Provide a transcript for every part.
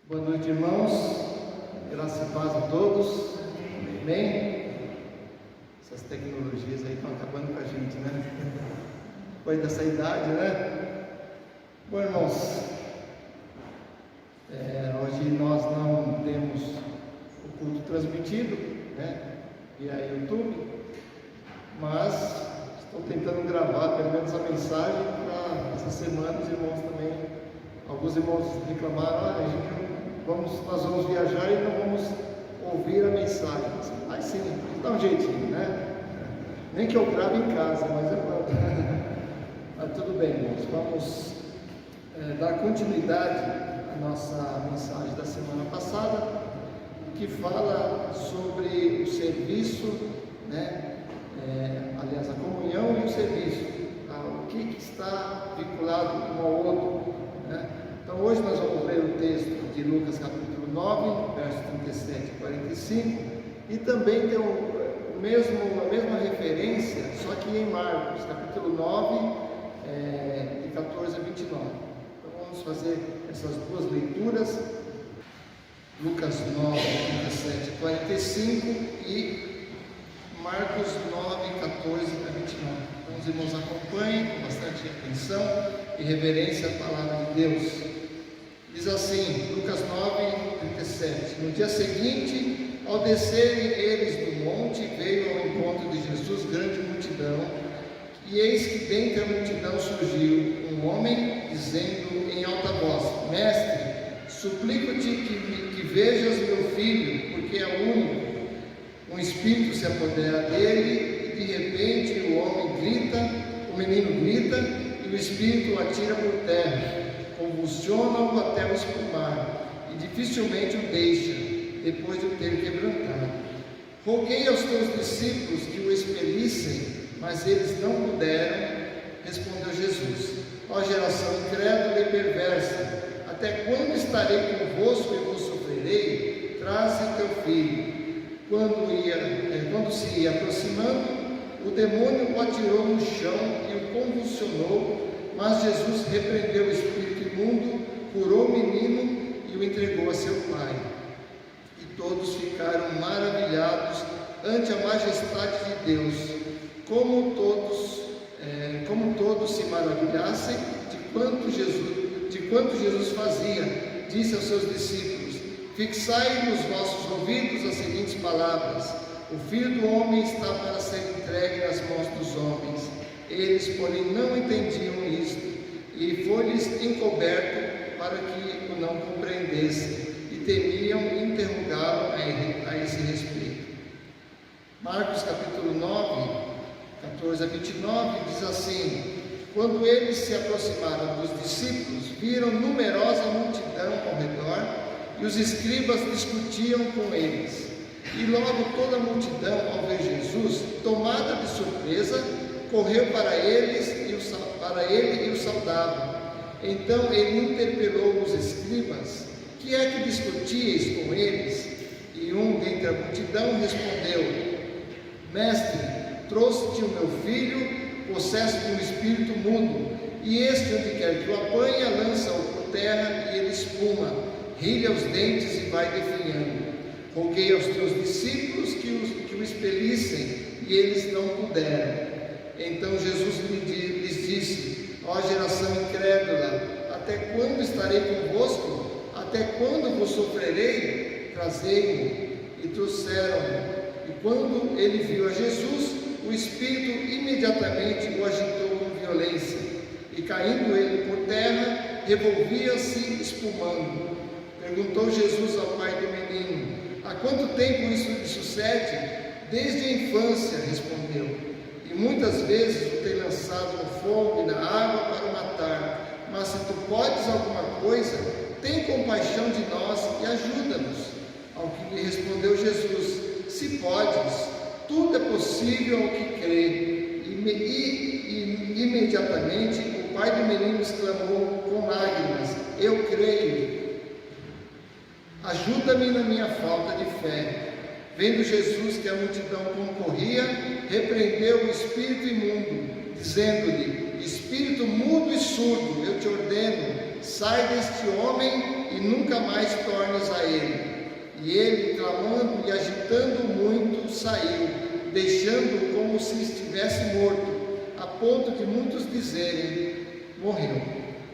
Boa noite, irmãos. Graça e paz a todos. Amém. Essas tecnologias aí estão acabando com a gente, né? Depois dessa idade, né? Bom, irmãos, hoje nós não temos o culto transmitido, né? Via YouTube, mas estou tentando gravar pelo menos a mensagem para essa semana. Os irmãos também, alguns irmãos reclamaram: nós vamos viajar e não vamos ouvir a mensagem. Mas sim, dá um jeitinho, né? Nem que eu grave em casa, mas eu vou. Mas tudo bem, irmãos. Vamos dar continuidade à nossa mensagem da semana passada, que fala sobre o serviço, né? Aliás, a comunhão e o serviço, o que está vinculado um ao outro, né? Então hoje nós vamos ler o texto de Lucas capítulo 9, versos 37 e 45, e também tem a mesma referência, só que em Marcos capítulo 9, de 14 a 29. Então vamos fazer essas duas leituras, Lucas 9, 37 e 45 e Marcos 9, 14 a 29. Então os irmãos acompanhem com bastante atenção e reverência à palavra de Deus. Diz assim, Lucas 9, 37: No dia seguinte, ao descerem eles do monte, veio ao encontro de Jesus grande multidão, e eis que dentre a multidão surgiu um homem, dizendo em alta voz: Mestre, suplico-te que vejas meu filho, porque é único. Um espírito se apodera dele, e de repente o menino grita, e o espírito o atira por terra, convulsiona-o até o espumar, e dificilmente o deixa, depois de o ter quebrantado. Roguei aos teus discípulos que o expelissem, mas eles não puderam. Respondeu Jesus: Ó geração incrédula e perversa, até quando estarei convosco e vos sofrerei? Traze teu filho. Quando se ia aproximando, o demônio o atirou no chão e o convulsionou, mas Jesus repreendeu o espírito imundo, curou o menino e o entregou a seu pai. E todos ficaram maravilhados ante a majestade de Deus, como todos se maravilhassem de quanto Jesus fazia. Disse aos seus discípulos: Fixai nos vossos ouvidos as seguintes palavras: O Filho do Homem está para ser entregue nas mãos dos homens. Eles, porém, não entendiam isto, e foi-lhes encoberto para que o não compreendessem, e temiam interrogá-lo a esse respeito. Marcos capítulo 9, 14 a 29, diz assim: Quando eles se aproximaram dos discípulos, viram numerosa multidão ao redor, e os escribas discutiam com eles. E logo toda a multidão, ao ver Jesus, tomada de surpresa, correu para ele e o saudava. Então ele interpelou os escribas: Que é que discutíeis com eles? E um dentre a multidão respondeu: Mestre, trouxe-te o meu filho, possesso de um espírito mudo, e este, onde quer que o apanha, lança-o por terra, e ele espuma, rilha os dentes e vai definhando. Roguei aos teus discípulos que o expelissem, e eles não puderam. Então Jesus lhes disse: Ó geração incrédula, até quando estarei convosco? Até quando vos sofrerei? Trazei-mo. E trouxeram-no. E quando ele viu a Jesus, o espírito imediatamente o agitou com violência, e caindo ele por terra, revolvia-se espumando. Perguntou Jesus ao pai do menino: Há quanto tempo isso lhe sucede? Desde a infância, respondeu. E muitas vezes o tem lançado no fogo e na água para o matar. Mas se tu podes alguma coisa, tem compaixão de nós e ajuda-nos. Ao que lhe respondeu Jesus: Se podes, tudo é possível ao que crê. E imediatamente o pai do menino exclamou com lágrimas: Eu creio. Ajuda-me na minha falta de fé. Vendo Jesus que a multidão concorria, repreendeu o espírito imundo, dizendo-lhe: Espírito mudo e surdo, eu te ordeno, sai deste homem e nunca mais tornes a ele. E ele, clamando e agitando muito, saiu, deixando como se estivesse morto, a ponto de muitos dizerem: morreu.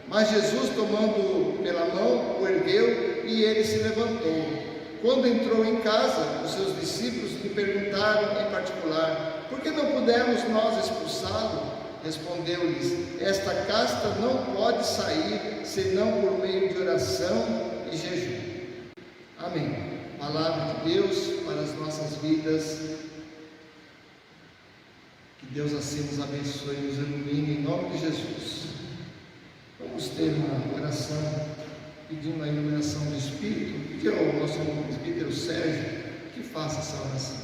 Mas Jesus, tomando pela mão, o ergueu e ele se levantou. Quando entrou em casa, os seus discípulos lhe perguntaram em particular: por que não pudemos nós expulsá-lo? Respondeu-lhes: esta casta não pode sair senão por meio de oração e jejum. Amém. Palavra de Deus para as nossas vidas. Que Deus assim nos abençoe e nos ilumine em nome de Jesus. Vamos ter uma oração pedindo a iluminação do Espírito. Pedir ao nosso irmão presbítero Sérgio que faça essa oração.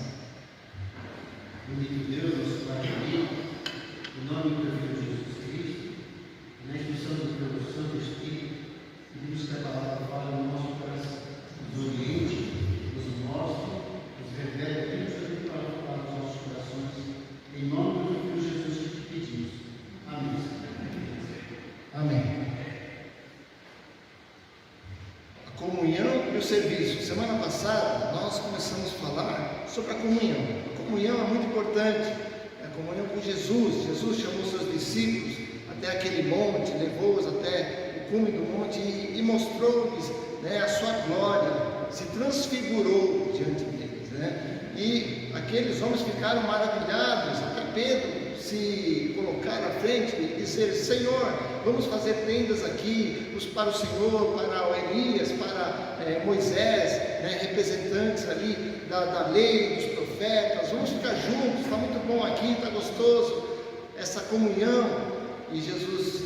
Em nome de Deus, nosso Pai querido, em nome do Filho Jesus Cristo, na instrução do teu Santo Espírito, pedimos que a palavra fale no nosso coração, nos oriente, nos mostre, nos revele aquilo que a gente vai falar nos nossos corações. Em nome do Filho Jesus que te pedimos. Amém. Amém. A comunhão e o serviço. Semana passada nós começamos a falar sobre a comunhão. A comunhão é muito importante. A comunhão com Jesus. Jesus chamou seus discípulos até aquele monte, levou-os até o cume do monte e mostrou-lhes, né, a sua glória, se transfigurou diante deles, né? E aqueles homens ficaram maravilhados, até Pedro se colocar à frente e dizer: Senhor, vamos fazer tendas aqui para o Senhor, para o Elias, para Moisés, né, representantes ali da lei, dos profetas, vamos ficar juntos, está muito bom aqui, está gostoso, essa comunhão. E Jesus,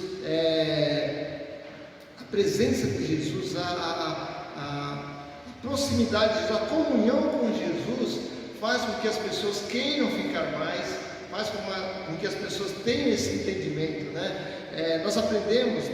a presença de Jesus, a proximidade, a comunhão com Jesus faz com que as pessoas queiram ficar mais, faz com que as pessoas tenham esse entendimento, né? Nós aprendemos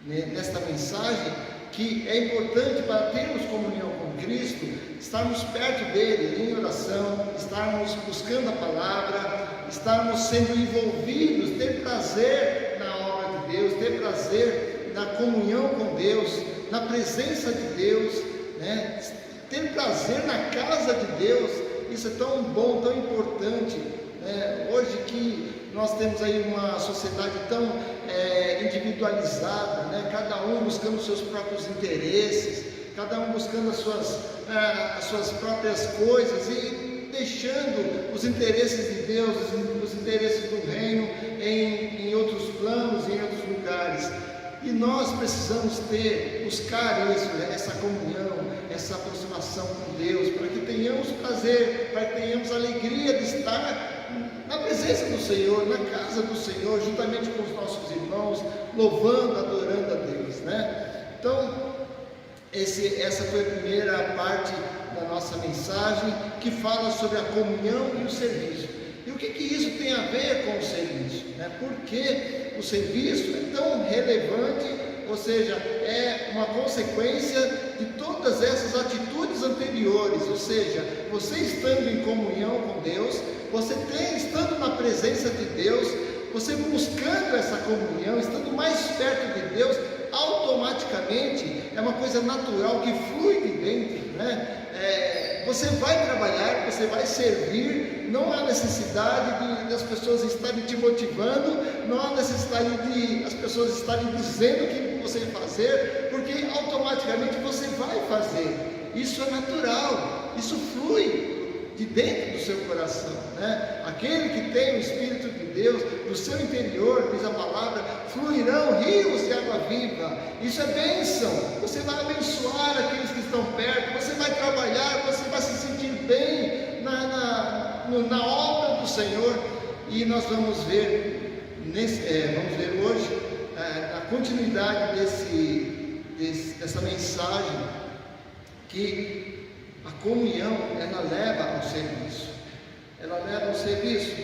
nesta mensagem que é importante, para termos comunhão com Cristo, estarmos perto dele em oração, estarmos buscando a palavra, estarmos sendo envolvidos, ter prazer na obra de Deus, ter prazer na comunhão com Deus, na presença de Deus, né? Ter prazer na casa de Deus. Isso é tão bom, tão importante, né? Hoje que nós temos aí uma sociedade tão individualizada, né? Cada um buscando seus próprios interesses, cada um buscando as suas próprias coisas e deixando os interesses de Deus, os interesses do reino em outros planos, em outros lugares. E nós precisamos buscar isso, essa comunhão, essa aproximação com Deus, para que tenhamos prazer, para que tenhamos alegria de estar na presença do Senhor, na casa do Senhor, juntamente com os nossos irmãos, louvando, adorando a Deus, né? Então, essa foi a primeira parte da nossa mensagem, que fala sobre a comunhão e o serviço. E o que isso tem a ver com o serviço, né? Por que o serviço é tão relevante, ou seja, é uma consequência de todas essas atitudes anteriores, ou seja, você estando em comunhão com Deus, você estando na presença de Deus, você buscando essa comunhão, estando mais perto de Deus, automaticamente é uma coisa natural que flui de dentro, né? Você vai trabalhar, você vai servir, não há necessidade das pessoas estarem te motivando, não há necessidade de as pessoas estarem dizendo o que você vai fazer, porque automaticamente você vai fazer. Isso é natural, isso flui de dentro do seu coração, né? Aquele que tem o Espírito de Deus, do seu interior, diz a palavra, fluirão rios de água viva. Isso é bênção. Você vai abençoar aqueles que estão perto, você vai trabalhar, você vai se sentir bem na obra do Senhor. E nós vamos ver hoje a continuidade dessa mensagem, que a comunhão, ela leva ao serviço. Ela leva ao serviço.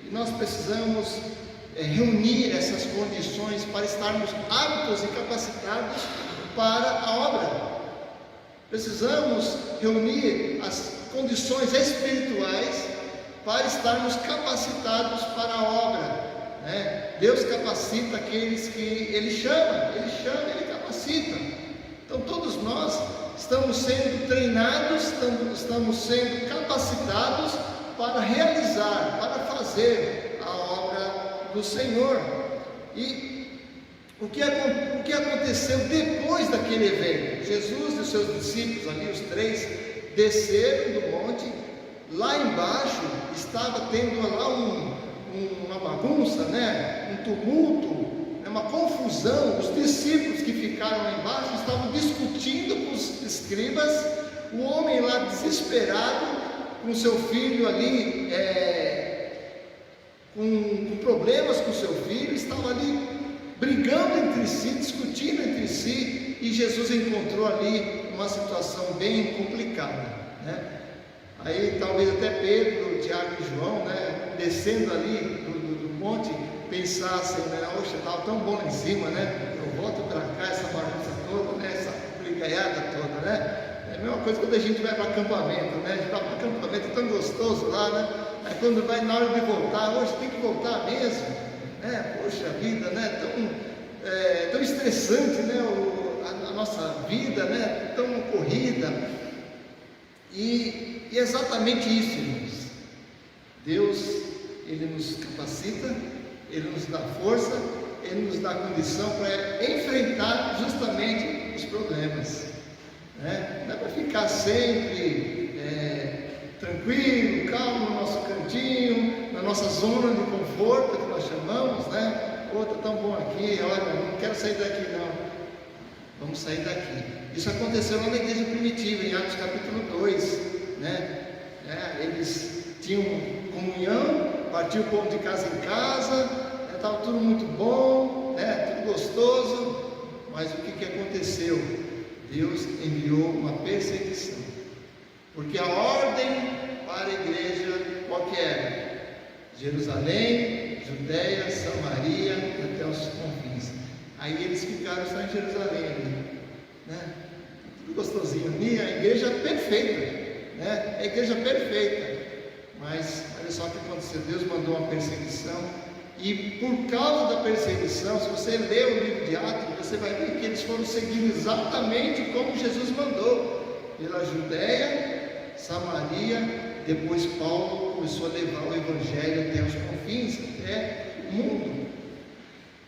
E nós precisamos reunir essas condições para estarmos aptos e capacitados para a obra. Precisamos reunir as condições espirituais para estarmos capacitados para a obra, né? Deus capacita aqueles que Ele chama, Ele capacita. Então todos nós estamos sendo treinados, estamos sendo capacitados para realizar, para fazer a obra do Senhor. E o que aconteceu depois daquele evento? Jesus e os seus discípulos, ali os três, desceram do monte. Lá embaixo estava tendo lá uma bagunça, um tumulto, uma confusão. Os discípulos que ficaram lá embaixo estavam discutindo com os escribas. O homem lá desesperado, com seu filho ali, com problemas com seu filho, estava ali brigando entre si, discutindo entre si, e Jesus encontrou ali uma situação bem complicada, Aí talvez até Pedro, Tiago e João, descendo ali do monte, pensassem, oxe, estava tão bom lá em cima, eu volto para cá, essa bagunça toda, essa brigaiada toda, É a mesma coisa quando a gente vai para acampamento, A gente vai para acampamento, é tão gostoso lá, Aí quando vai na hora de voltar, hoje tem que voltar mesmo, Poxa vida, tão estressante, a nossa vida, tão corrida. E exatamente isso, irmãos. Deus, Ele nos capacita, Ele nos dá força, Ele nos dá condição para enfrentar justamente os problemas, Não é para ficar sempre tranquilo, calmo no nosso cantinho, na nossa zona de conforto, que nós chamamos, Está tão bom aqui, olha, não quero sair daqui não. Vamos sair daqui. Isso aconteceu lá na igreja primitiva, em Atos capítulo 2, Eles tinham comunhão, partiam o pão de casa em casa, estava tudo muito bom, tudo gostoso, mas o que aconteceu? Deus enviou uma perseguição, porque a ordem para a igreja, qual que era? Jerusalém, Judeia, Samaria, até os confins. Aí eles ficaram só em Jerusalém ali, tudo gostosinho ali, a igreja perfeita, a igreja perfeita. Mas olha só o que aconteceu, Deus mandou uma perseguição, e por causa da perseguição, se você ler o livro de Atos, você vai ver que eles foram seguindo exatamente como Jesus mandou, pela Judeia, Samaria. Depois Paulo começou a levar o Evangelho até os confins, até o mundo.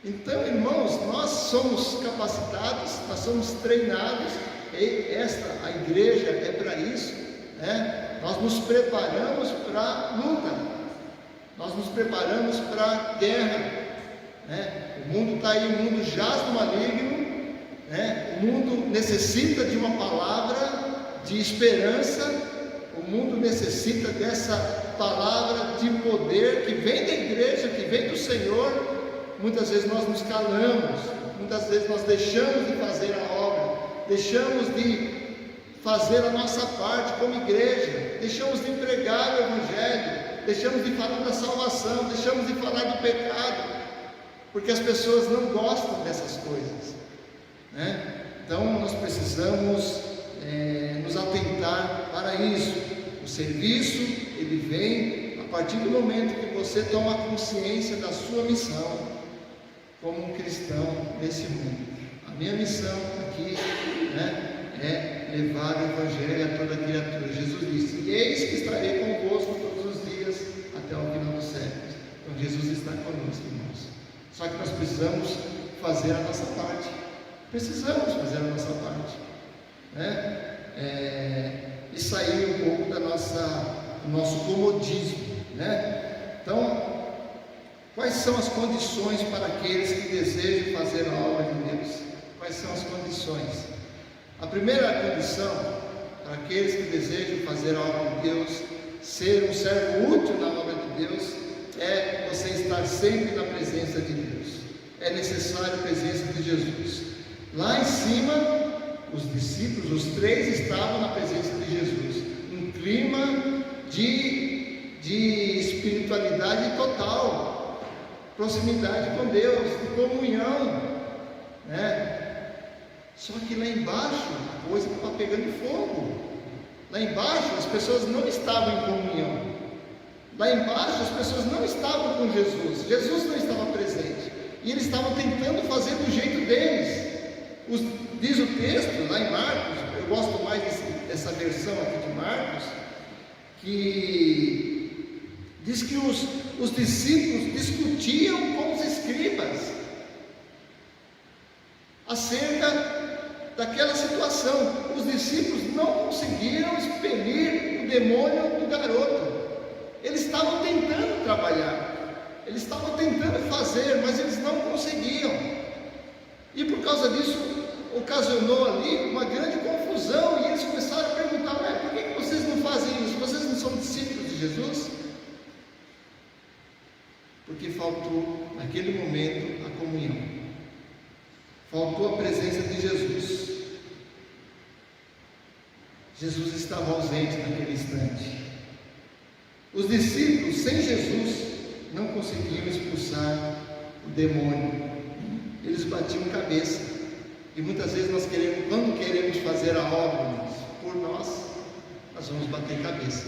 Então, irmãos, nós somos capacitados, nós somos treinados, e a igreja é para isso, Nós nos preparamos para a luta, nós nos preparamos para a guerra, O mundo está aí, o mundo jaz no maligno, O mundo necessita de uma palavra de esperança. O mundo necessita dessa palavra de poder que vem da igreja, que vem do Senhor. Muitas vezes nós nos calamos, muitas vezes nós deixamos de fazer a obra, deixamos de fazer a nossa parte como igreja, deixamos de pregar o Evangelho, deixamos de falar da salvação, deixamos de falar do pecado, porque as pessoas não gostam dessas coisas, Então nós precisamos nos atentar para isso. O serviço, ele vem a partir do momento que você toma consciência da sua missão como um cristão nesse mundo. A minha missão aqui, é levar o Evangelho a toda criatura. Jesus disse: eis que estarei convosco todos os dias até o final dos séculos. Então Jesus está conosco, irmãos. Só que nós precisamos fazer a nossa parte. Precisamos fazer a nossa parte, e sair um pouco do nosso comodismo, Então, quais são as condições para aqueles que desejam fazer a obra de Deus? Quais são as condições? A primeira condição para aqueles que desejam fazer a obra de Deus, ser um servo útil na obra de Deus, é você estar sempre na presença de Deus. É necessário a presença de Jesus. Lá em cima, os discípulos, os três, estavam na presença de Jesus, um clima de espiritualidade total, proximidade com Deus, de comunhão, Só que lá embaixo a coisa estava pegando fogo. Lá embaixo as pessoas não estavam em comunhão. Lá embaixo as pessoas não estavam com Jesus. Jesus não estava presente. e eles estavam tentando fazer do jeito deles. Diz o texto lá em Marcos, eu gosto mais dessa versão aqui de Marcos, que diz que os discípulos discutiam com os escribas acerca daquela situação. Os discípulos não conseguiram expelir o demônio do garoto. Eles estavam tentando trabalhar, eles estavam tentando fazer, mas eles não conseguiam. E por causa disso, ocasionou ali uma grande confusão, e eles começaram a perguntar: por que vocês não fazem isso? Vocês não são discípulos de Jesus? Porque faltou naquele momento a comunhão, faltou a presença de Jesus. Jesus estava ausente naquele instante. Os discípulos, sem Jesus, não conseguiam expulsar o demônio. Eles batiam cabeça. E muitas vezes quando queremos fazer a obra por nós vamos bater cabeça.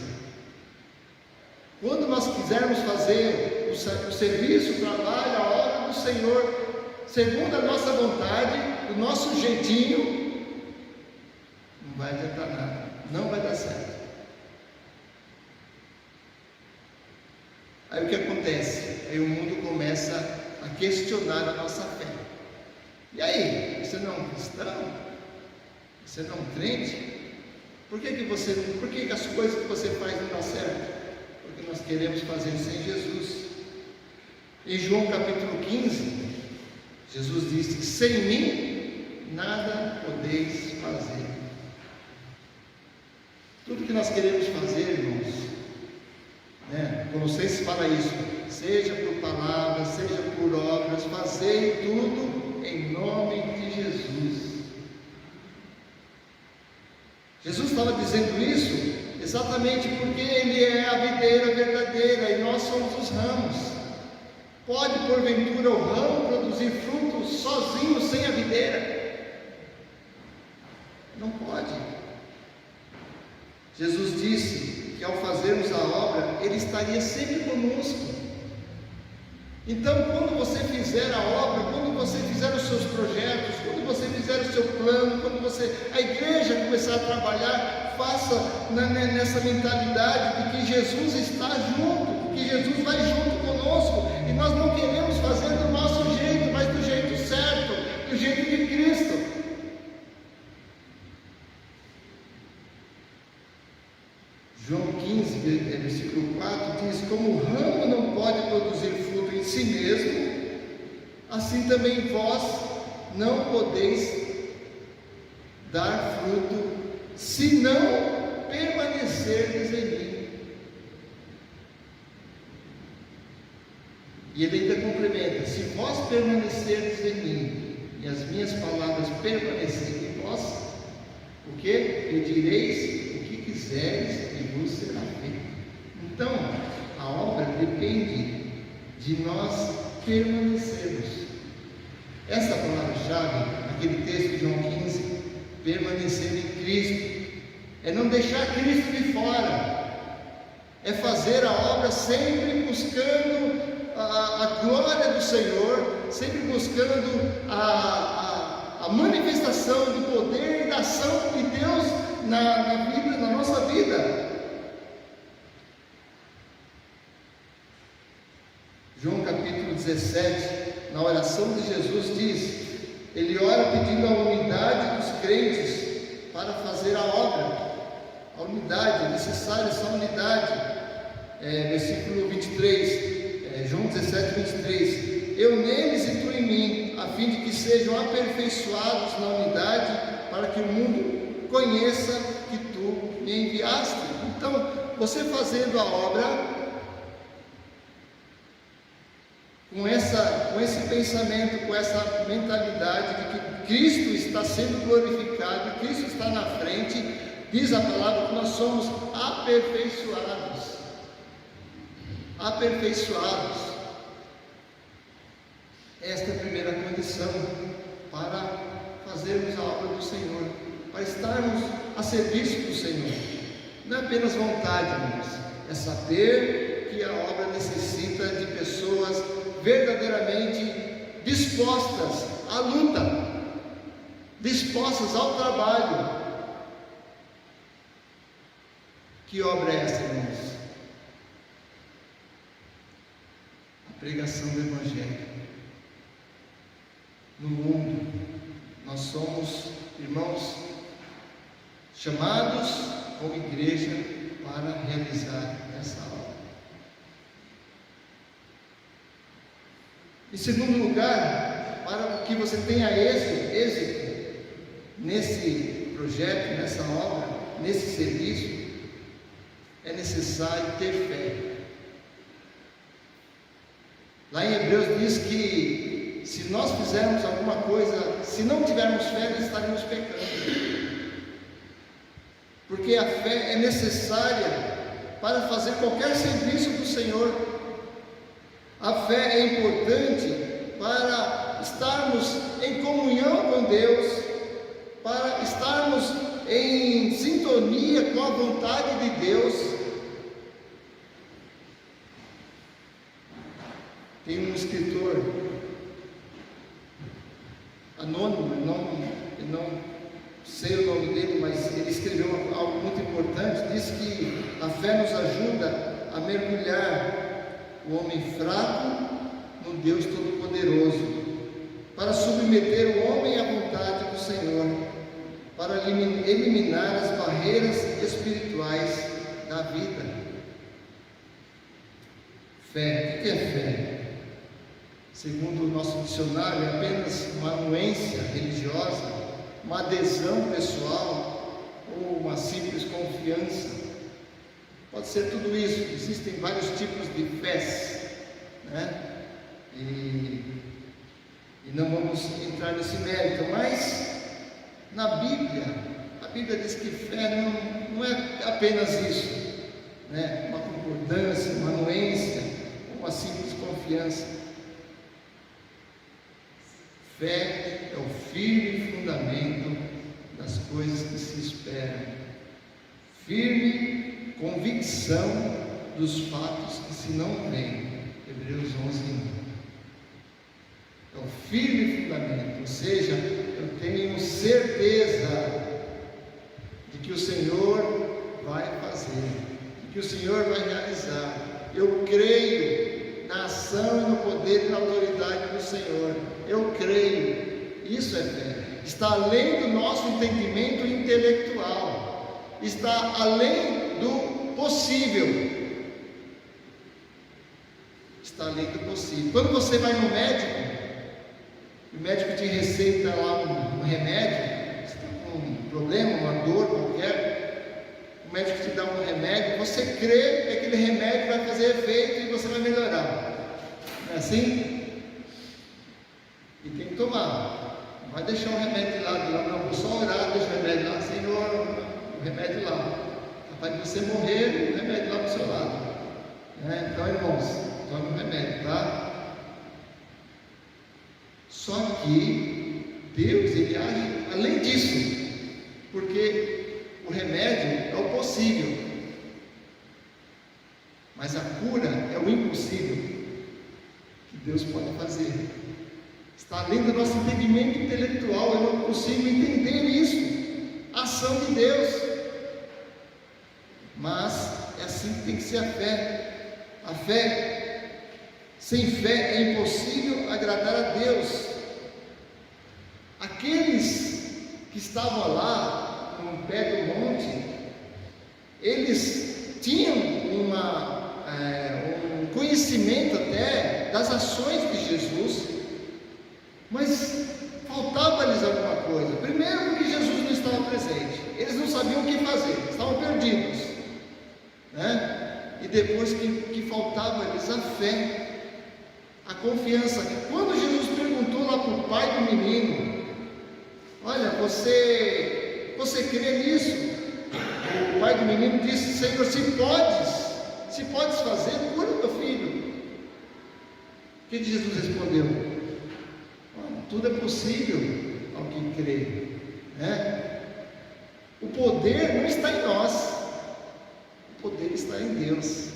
Quando nós quisermos fazer o serviço, o trabalho, a obra do Senhor, segundo a nossa vontade, o nosso jeitinho, não vai adiantar nada, não vai dar certo. Aí o que acontece? Aí o mundo começa a questionar a nossa fé. E aí, você não é um cristão? Você não é um crente? Por que as coisas que você faz não dão certo? Porque nós queremos fazer sem Jesus. Em João capítulo 15, Jesus disse: sem mim nada podeis fazer. Tudo que nós queremos fazer, irmãos, Colossenses fala isso: seja por palavras, seja por obras, fazei tudo em nome de Jesus. Jesus estava dizendo isso exatamente porque Ele é a videira verdadeira e nós somos os ramos. Pode porventura o ramo produzir frutos sozinho, sem a videira? Não pode. Jesus disse que ao fazermos a obra, Ele estaria sempre conosco. Então, quando você fizer a obra, quando você fizer os seus projetos, quando você fizer o seu plano, quando a igreja começar a trabalhar, faça nessa mentalidade de que Jesus está junto, que Jesus vai junto conosco, e nós não queremos fazer do nosso jeito, mas do jeito certo, do jeito de Cristo. João 15, versículo 4 diz: como o ramo não pode produzir fruto em si mesmo, assim também vós não podeis dar fruto se não permanecerdes em mim. E ele ainda complementa: se vós permanecerdes em mim e as minhas palavras permanecerem em vós, o que? Pedireis o que quiseres e vos será feito. Então, a obra depende de nós permanecermos. Essa palavra-chave, aquele texto de João 15, permanecer em Cristo, é não deixar Cristo de fora, é fazer a obra sempre buscando a glória do Senhor, sempre buscando a manifestação do poder e da ação de Deus na nossa vida. João capítulo 17, na oração de Jesus diz, ele ora pedindo a unidade dos crentes para fazer a obra. A unidade, é necessária essa unidade. Versículo 23, João 17, 23, eu neles e tu em mim, a fim de que sejam aperfeiçoados na unidade, para que o mundo conheça que tu me enviaste. Então, você fazendo a obra com esse pensamento, com essa mentalidade de que Cristo está sendo glorificado, Cristo está na frente, diz a palavra que nós somos aperfeiçoados. Aperfeiçoados. Esta é a primeira condição para fazermos a obra do Senhor, para estarmos a serviço do Senhor. Não é apenas vontade, irmãos, é saber que a obra necessita de pessoas verdadeiramente dispostas à luta, dispostas ao trabalho. Que obra é essa, irmãos? A pregação do Evangelho. No mundo, nós somos, irmãos, chamados como igreja para realizar essa obra. Em segundo lugar, para que você tenha êxito nesse projeto, nessa obra, nesse serviço, é necessário ter fé. Lá em Hebreus diz que se nós fizermos alguma coisa, se não tivermos fé, nós estaremos pecando. Porque a fé é necessária para fazer qualquer serviço do Senhor. A fé é importante para estarmos em comunhão com Deus, para estarmos em sintonia com a vontade de Deus. Tem um escritor anônimo, não sei o nome dele, mas ele escreveu algo muito importante. Diz que a fé nos ajuda a mergulhar o homem fraco no Deus Todo-Poderoso, para submeter o homem à vontade do Senhor, para eliminar as barreiras espirituais da vida. Fé, o que é fé? Segundo o nosso dicionário, é apenas uma anuência religiosa, uma adesão pessoal ou uma simples confiança. Pode ser tudo isso. Existem vários tipos de fés, né? E não vamos entrar nesse mérito, mas na Bíblia, a Bíblia diz que fé não é apenas isso, né? Uma concordância, uma anuência, uma simples confiança. Fé é o firme fundamento das coisas que se esperam, firme convicção dos fatos que se não veem. Hebreus 11:1. É o firme fundamento, ou seja, eu tenho certeza de que o Senhor vai fazer, de que o Senhor vai realizar. Eu creio na ação e no poder e na autoridade do Senhor. Eu creio. Isso é fé. Está além do nosso entendimento intelectual. Está além do possível. Está além do possível. Quando você vai no médico, o médico te receita lá um remédio, você está com um problema, uma dor qualquer, o médico te dá um remédio, você crê que aquele remédio vai fazer efeito e você vai melhorar. Não é assim? E tem que tomar. Não vai deixar o remédio de lado, não, vou só orar, deixa o remédio lá, Senhor, o remédio lá. Capaz de você morrer, o remédio lá do seu lado. Então, irmãos, tome o remédio, tá? Só que Deus, Ele age além disso, porque o remédio é o possível, mas a cura é o impossível que Deus pode fazer. Está além do nosso entendimento intelectual. Eu não consigo entender isso, a ação de Deus, mas é assim que tem que ser a fé. A fé, sem fé é impossível agradar a Deus. Aqueles que estavam lá no pé do monte, eles tinham um conhecimento até das ações de Jesus, mas faltava-lhes alguma coisa. Primeiro, porque Jesus não estava presente, eles não sabiam o que fazer, estavam perdidos, né? E depois que faltava-lhes a fé, a confiança. Quando Jesus perguntou lá para o pai do menino: olha, você crê nisso? O pai do menino disse: Senhor, se podes fazer, cura meu filho. O que Jesus respondeu? Tudo é possível ao que crê, né? O poder não está em nós, o poder está em Deus.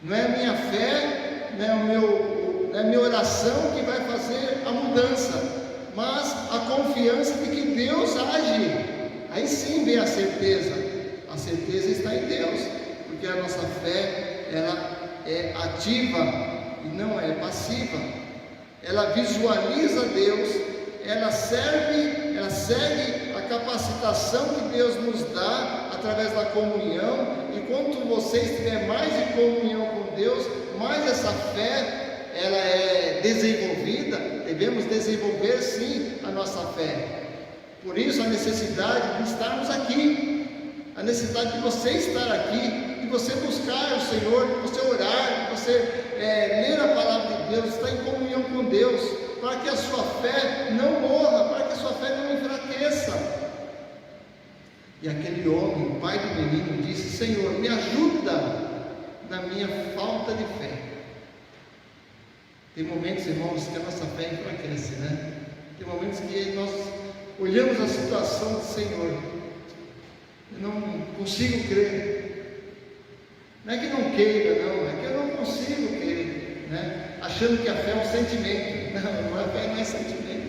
Não é a minha fé, não é a minha oração que vai fazer a mudança, mas a confiança de que Deus age. Aí sim vem a certeza. A certeza está em Deus, porque a nossa fé, ela é ativa e não é passiva. Ela visualiza Deus, ela segue a capacitação que Deus nos dá através da comunhão. E quanto você estiver mais em comunhão com Deus, mais essa fé ela é desenvolvida. Devemos desenvolver sim a nossa fé. Por isso a necessidade de estarmos aqui, a necessidade de você estar aqui, de você buscar o Senhor, de você orar, de você ler a palavra de Deus, estar em comunhão com Deus, para que a sua fé não morra, para que a sua fé não enfraqueça. E aquele homem, o pai do menino, disse: Senhor, me ajuda na minha falta de fé. Tem momentos, irmãos, que a nossa fé enfraquece, né? Tem momentos que nós olhamos a situação do Senhor, eu não consigo crer. Não é que não queira, não, é que eu não consigo crer, né? Achando que a fé é um sentimento. Não, a fé não é sentimento.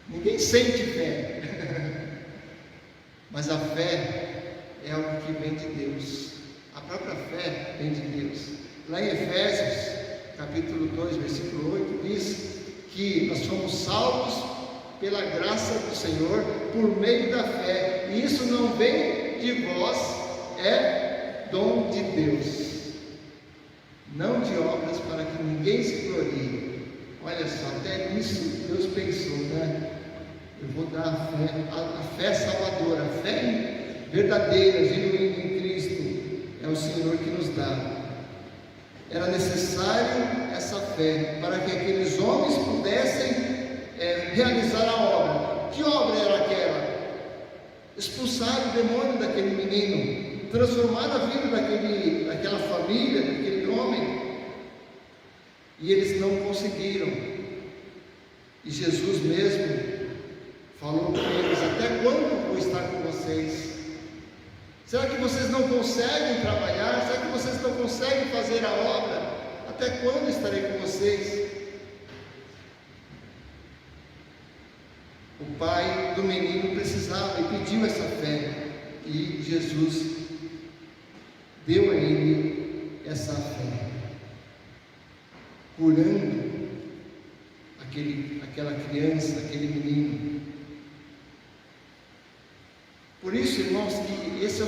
Ninguém sente fé. Mas a fé é algo que vem de Deus. A própria fé vem de Deus. Lá em Efésios, capítulo 2, versículo 8, diz que nós somos salvos pela graça do Senhor, por meio da fé. E isso não vem de vós, é dom de Deus, não de obras, para que ninguém se glorie. Olha só, até nisso Deus pensou, né? Eu vou dar a fé salvadora, a fé verdadeira, genuína em Cristo, é o Senhor que nos dá. Era necessário essa fé para que aqueles homens pudessem realizar a obra. Que obra era aquela? Expulsar o demônio daquele menino, transformar a vida daquela família, daquele homem. E eles não conseguiram. E Jesus mesmo falou com eles: até quando vou estar com vocês? Será que vocês não conseguem trabalhar? Será que vocês não conseguem fazer a obra? Até quando estarei com vocês? O pai do menino precisava e pediu essa fé, e Jesus deu a ele essa fé, curando aquela criança, aquele menino. Por isso, irmãos, que esse é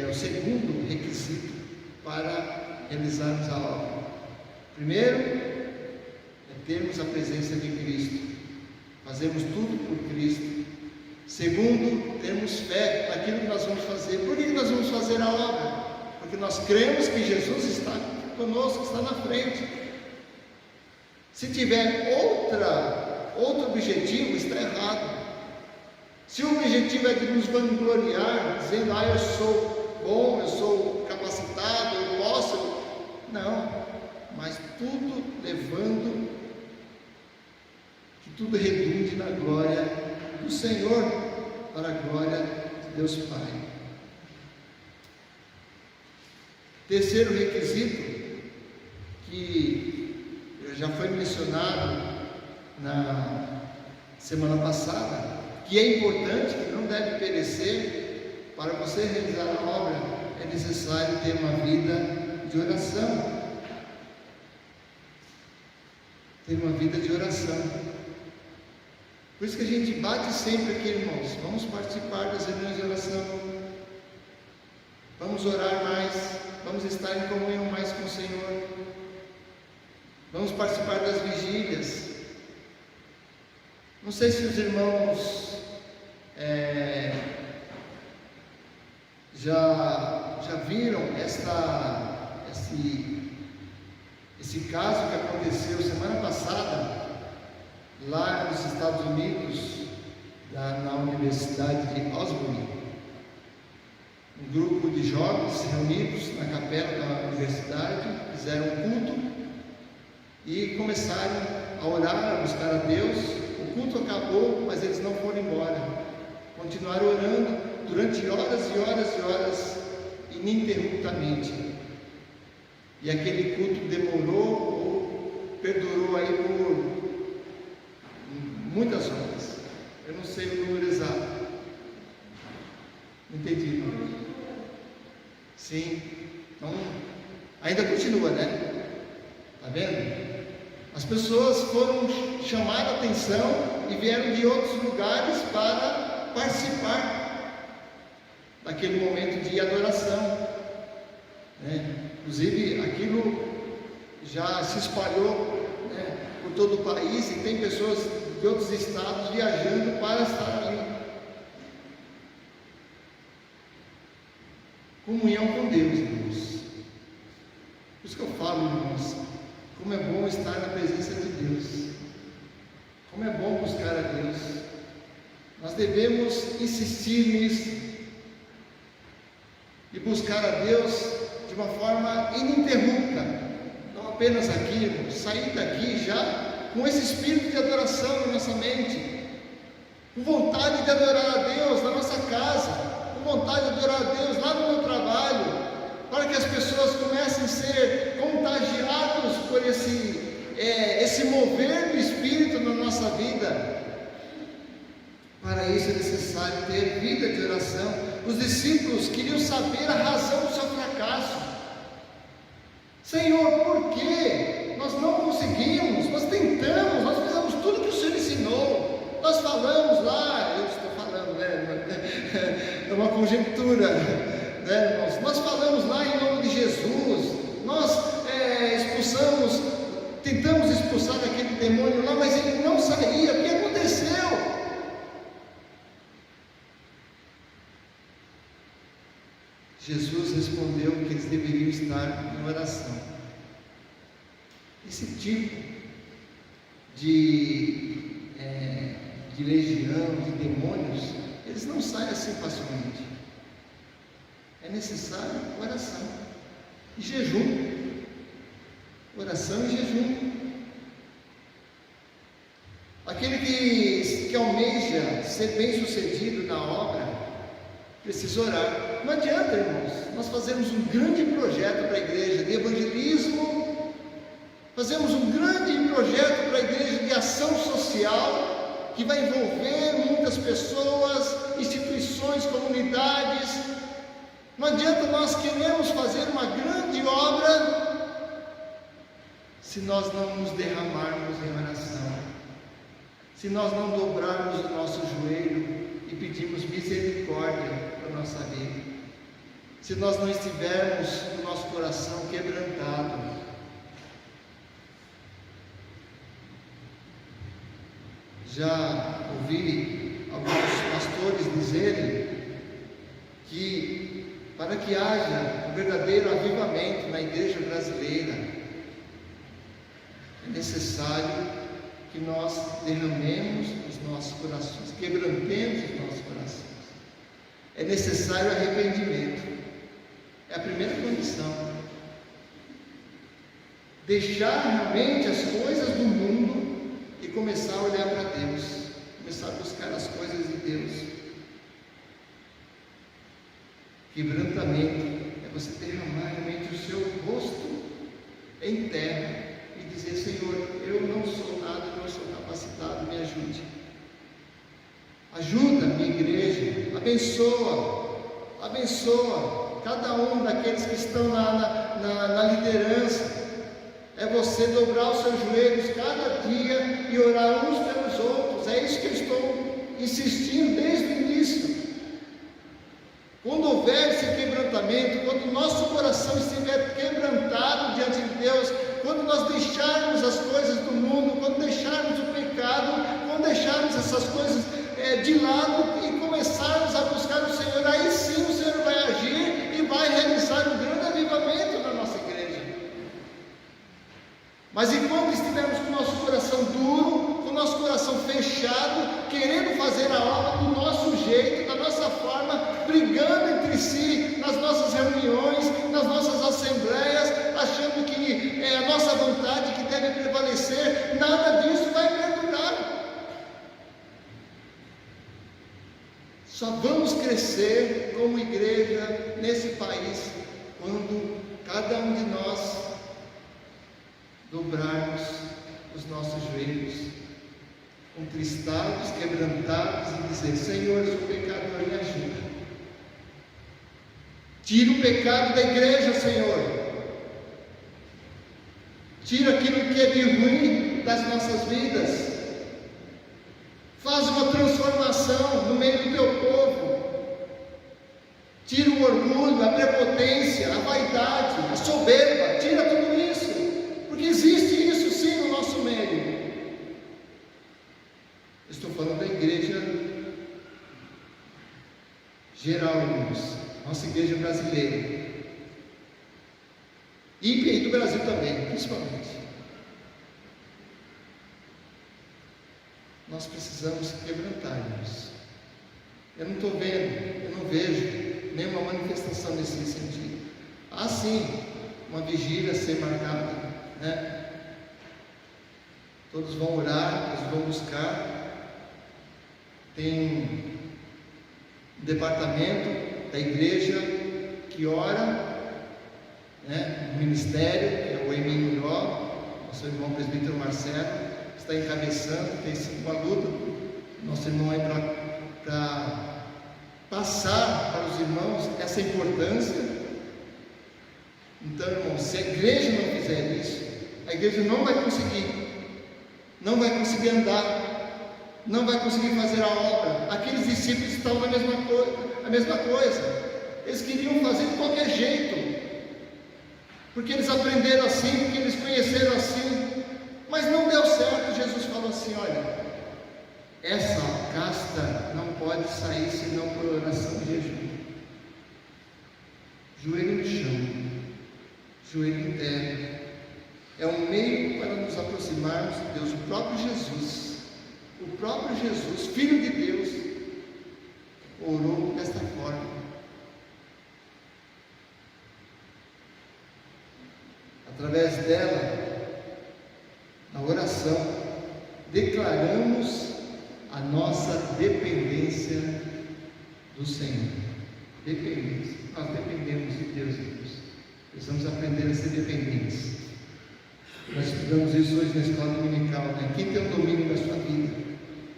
o segundo requisito para realizarmos a obra. Primeiro, é termos a presença de Cristo, fazermos tudo por Cristo. Segundo, termos fé naquilo que nós vamos fazer. Por que nós vamos fazer a obra? Porque nós cremos que Jesus está conosco, está na frente. Se tiver outro objetivo, está errado. Se o objetivo é de nos vangloriar, dizendo: eu sou bom, eu sou capacitado, eu posso, não, mas tudo levando, que tudo redunde na glória do Senhor, para a glória de Deus Pai. Terceiro requisito, que já foi mencionado na semana passada, que é importante, que não deve perecer. Para você realizar a obra, é necessário ter uma vida de oração. Ter uma vida de oração. Por isso que a gente bate sempre aqui, irmãos: vamos participar das reuniões de oração, vamos orar mais, vamos estar em comunhão mais com o Senhor, vamos participar das vigílias. Não sei se os irmãos já viram esse caso que aconteceu semana passada lá nos Estados Unidos, na Universidade de Osbury. Um grupo de jovens reunidos na capela da universidade fizeram um culto e começaram a orar, a buscar a Deus. O culto acabou, mas eles não foram embora. Continuaram orando durante horas e horas e horas, ininterruptamente. E aquele culto demorou ou perdurou aí por muitas horas. Eu não sei o número exato. Não entendi, não. Sim. Então, ainda continua, né? Está vendo? As pessoas foram chamar a atenção e vieram de outros lugares para participar daquele momento de adoração, né? Inclusive, aquilo já se espalhou, né, por todo o país, e tem pessoas de outros estados viajando para estar ali. Comunhão com Deus, irmãos. Por isso que eu falo, irmãos, como é bom estar na presença de Deus, como é bom buscar a Deus. Nós devemos insistir nisso e buscar a Deus de uma forma ininterrupta, não apenas aqui, irmãos, sair daqui já com esse espírito de adoração na nossa mente, com vontade de adorar a Deus na nossa casa, com vontade de adorar a Deus lá no meu trabalho, para que as pessoas comecem a ser contagiados por esse mover do Espírito na nossa vida. Para isso é necessário ter vida de oração. Os discípulos queriam saber a razão do seu fracasso. Senhor, por que nós não conseguimos? Nós tentamos, nós fizemos tudo que o Senhor ensinou. Nós falamos lá, eu estou falando, né? É uma conjectura, né, irmãos? Nós falamos lá em nome de Jesus. Nós tentamos expulsar aquele demônio lá, mas ele não saía. O que aconteceu? Jesus respondeu que eles deveriam estar em oração. Esse tipo de legião, de demônios, eles não saem assim facilmente. É necessário oração e jejum. Oração e jejum. Aquele que almeja ser bem sucedido na obra, precisa orar. Não adianta, irmãos, nós fazemos um grande projeto para a igreja de evangelismo, fazemos um grande projeto para a igreja de ação social, que vai envolver muitas pessoas, instituições, comunidades. Não adianta nós queremos fazer uma grande obra se nós não nos derramarmos em oração, se nós não dobrarmos o nosso joelho e pedirmos misericórdia para a nossa vida, se nós não estivermos com o nosso coração quebrantado. Já ouvi alguns pastores dizerem que para que haja um verdadeiro avivamento na igreja brasileira, é necessário que nós derramemos os nossos corações, quebrantemos os nossos corações. É necessário arrependimento. É a primeira condição. Deixar realmente as coisas do mundo e começar a olhar para Deus, começar a buscar as coisas de Deus. Quebrantamento é você derramar realmente o seu rosto em terra e dizer: Senhor, eu não sou nada, não sou capacitado, me ajude. Ajuda a minha igreja, abençoa cada um daqueles que estão na liderança. É você dobrar os seus joelhos cada dia e orar uns pelos outros. É isso que eu estou insistindo desde o início. Quando houver esse quebrantamento, quando o nosso coração estiver quebrantado diante de Deus, quando nós deixarmos as coisas do mundo, quando deixarmos o pecado, quando deixarmos essas coisas de lado e começarmos a buscar o Senhor, aí sim o Senhor vai agir e vai realizar um grande avivamento na nossa igreja. Mas enquanto estivermos com o nosso coração duro, com o nosso coração fechado, querendo fazer a obra do nosso jeito, da nossa forma, brigando entre si nas nossas reuniões, nas nossas assembleias, achando que é a nossa vontade que deve prevalecer, nada disso vai perdurar. Só vamos crescer como igreja nesse país quando cada um de nós dobrarmos os nossos joelhos com tristeza tristados, quebrantados e dizer: Senhor, eu sou pecador, me ajuda. Tira o pecado da igreja, Senhor. Tira aquilo que é de ruim das nossas vidas. Faz uma transformação no meio do teu povo. Tira o orgulho, a prepotência, a vaidade, a soberba. Tira tudo isso, porque existe isso sim no nosso meio. Estou falando da igreja geral, irmãos. Nossa igreja brasileira. E do Brasil também, principalmente. Nós precisamos quebrantar, irmãos. Eu não estou vendo, eu não vejo nenhuma manifestação nesse sentido. Há sim uma vigília a ser marcada, né? Todos vão orar, todos vão buscar. Tem um departamento da igreja que ora, né? O ministério, que é o Emmanuel, nosso irmão presbítero Marcelo, está encabeçando, tem sido uma luta. Nosso irmão é para passar para os irmãos essa importância. Então, irmãos, se a igreja não fizer isso, a igreja não vai conseguir andar, não vai conseguir fazer a obra. Aqueles discípulos estavam na mesma coisa. Eles queriam fazer de qualquer jeito, porque eles aprenderam assim, porque eles conheceram assim, mas não deu certo. Jesus falou assim: olha, essa casta não pode sair senão por oração e jejum. Joelho no chão, joelho em terra. É um meio para nos aproximarmos de Deus. O próprio Jesus, Filho de Deus, orou desta forma. Através dela, na oração, declaramos a nossa dependência do Senhor. Dependência. Nós dependemos de Deus, irmãos. Precisamos aprender a ser dependentes. Nós estudamos isso hoje na escola dominical, né? Quem tem o domínio da sua vida?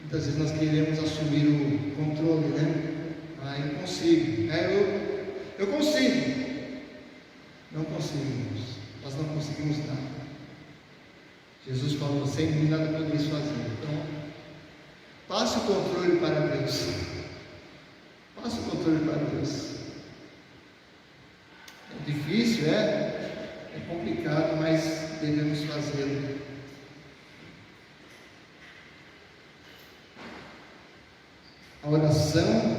Muitas vezes nós queremos assumir o controle, né? Eu consigo. Eu consigo. Não conseguimos. Nós não conseguimos nada. Jesus falou: sem mim nada podeis fazer. Então, passe o controle para Deus. Passe o controle para Deus. É difícil, é complicado, mas devemos fazê-lo. A oração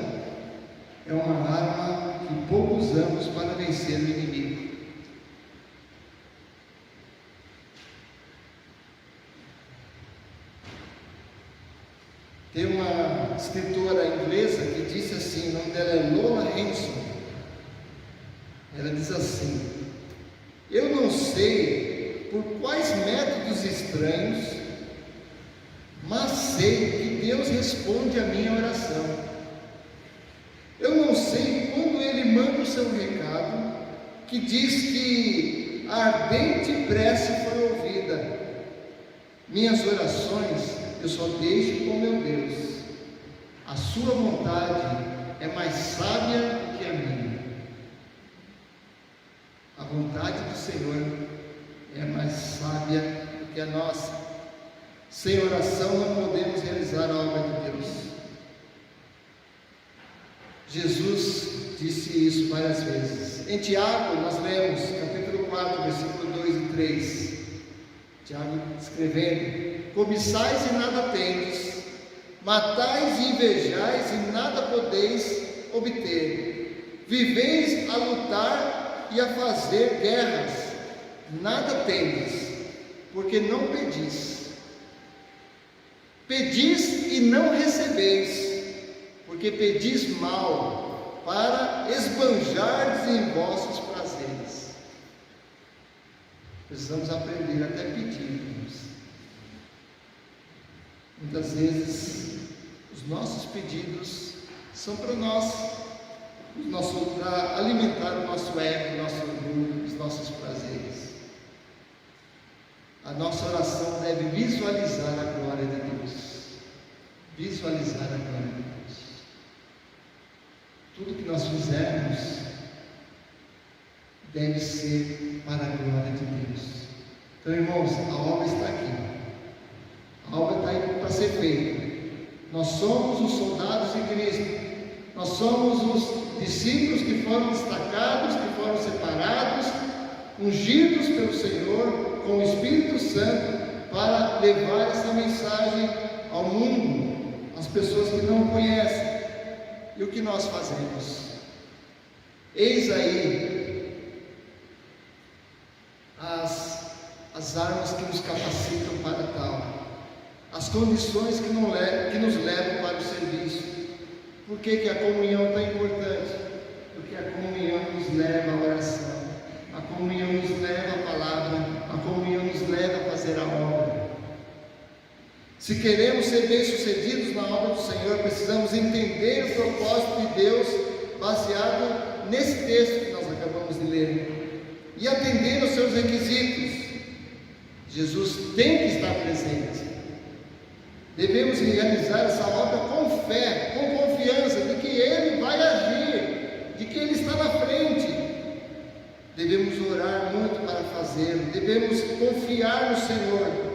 é uma arma que pouco usamos para vencer o inimigo. Tem uma escritora inglesa que disse assim, o nome dela é Lola Hanson. Ela diz assim: eu não sei por quais métodos estranhos, mas sei que Deus responde a minha oração. Eu não sei quando Ele manda o seu recado, que diz que a ardente prece foi ouvida. Minhas orações eu só deixo com meu Deus. A sua vontade é mais sábia do que a minha. A vontade do Senhor é mais sábia do que a nossa. Sem oração não podemos realizar a obra de Deus. Jesus disse isso várias vezes. Em Tiago, nós lemos, capítulo 4, versículo 2 e 3. Tiago escrevendo: cobiçais e nada tendes, matais e invejais e nada podeis obter, viveis a lutar e a fazer guerras, nada tendes, porque não pedis. Pedis e não recebeis, porque pedis mal, para esbanjardes em vossos prazeres. Precisamos aprender até pedir. Muitas vezes os nossos pedidos são para nós, para alimentar o nosso ego, o nosso orgulho, os nossos prazeres. A nossa oração deve visualizar a glória de Deus. visualizar a glória de Deus. Tudo que nós fizermos deve ser para a glória de Deus. Então, irmãos, a obra está aqui. A obra está aí para ser feita. Nós somos os soldados de Cristo. Nós somos os discípulos que foram destacados, que foram separados, ungidos pelo Senhor com o Espírito Santo para levar essa mensagem ao mundo, às pessoas que não conhecem. E o que nós fazemos? Eis aí as armas que nos capacitam para tal, as condições que nos levam para o serviço. Por que a comunhão é tão importante? Porque a comunhão nos leva à oração, a comunhão nos leva à palavra, a comunhão nos leva a fazer a obra. Se queremos ser bem-sucedidos na obra do Senhor, precisamos entender o propósito de Deus baseado nesse texto que nós acabamos de ler e atender aos seus requisitos. Jesus tem que estar presente. Devemos realizar essa obra com fé, com confiança de que Ele vai agir, de que Ele está na frente. Devemos orar muito para fazê-lo, devemos confiar no Senhor,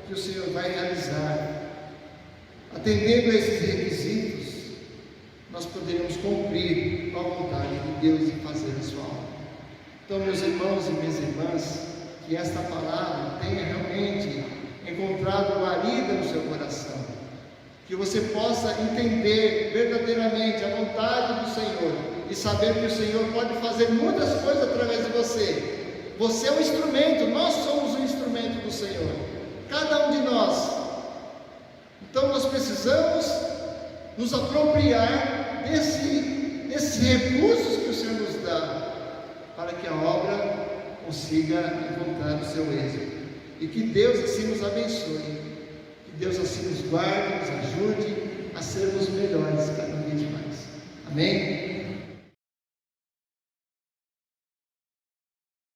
que o Senhor vai realizar. Atendendo a esses requisitos, nós poderemos cumprir com a vontade de Deus e fazer a sua obra. Então, meus irmãos e minhas irmãs, que esta palavra tenha realmente encontrado guarida no seu coração, que você possa entender verdadeiramente a vontade do Senhor e saber que o Senhor pode fazer muitas coisas através de você. Você é um instrumento, nós somos um instrumento do Senhor, cada um de nós. Então nós precisamos nos apropriar desses recursos que o Senhor nos dá, para que a obra consiga encontrar o seu êxito. E que Deus assim nos abençoe, que Deus assim nos guarde, nos ajude a sermos melhores.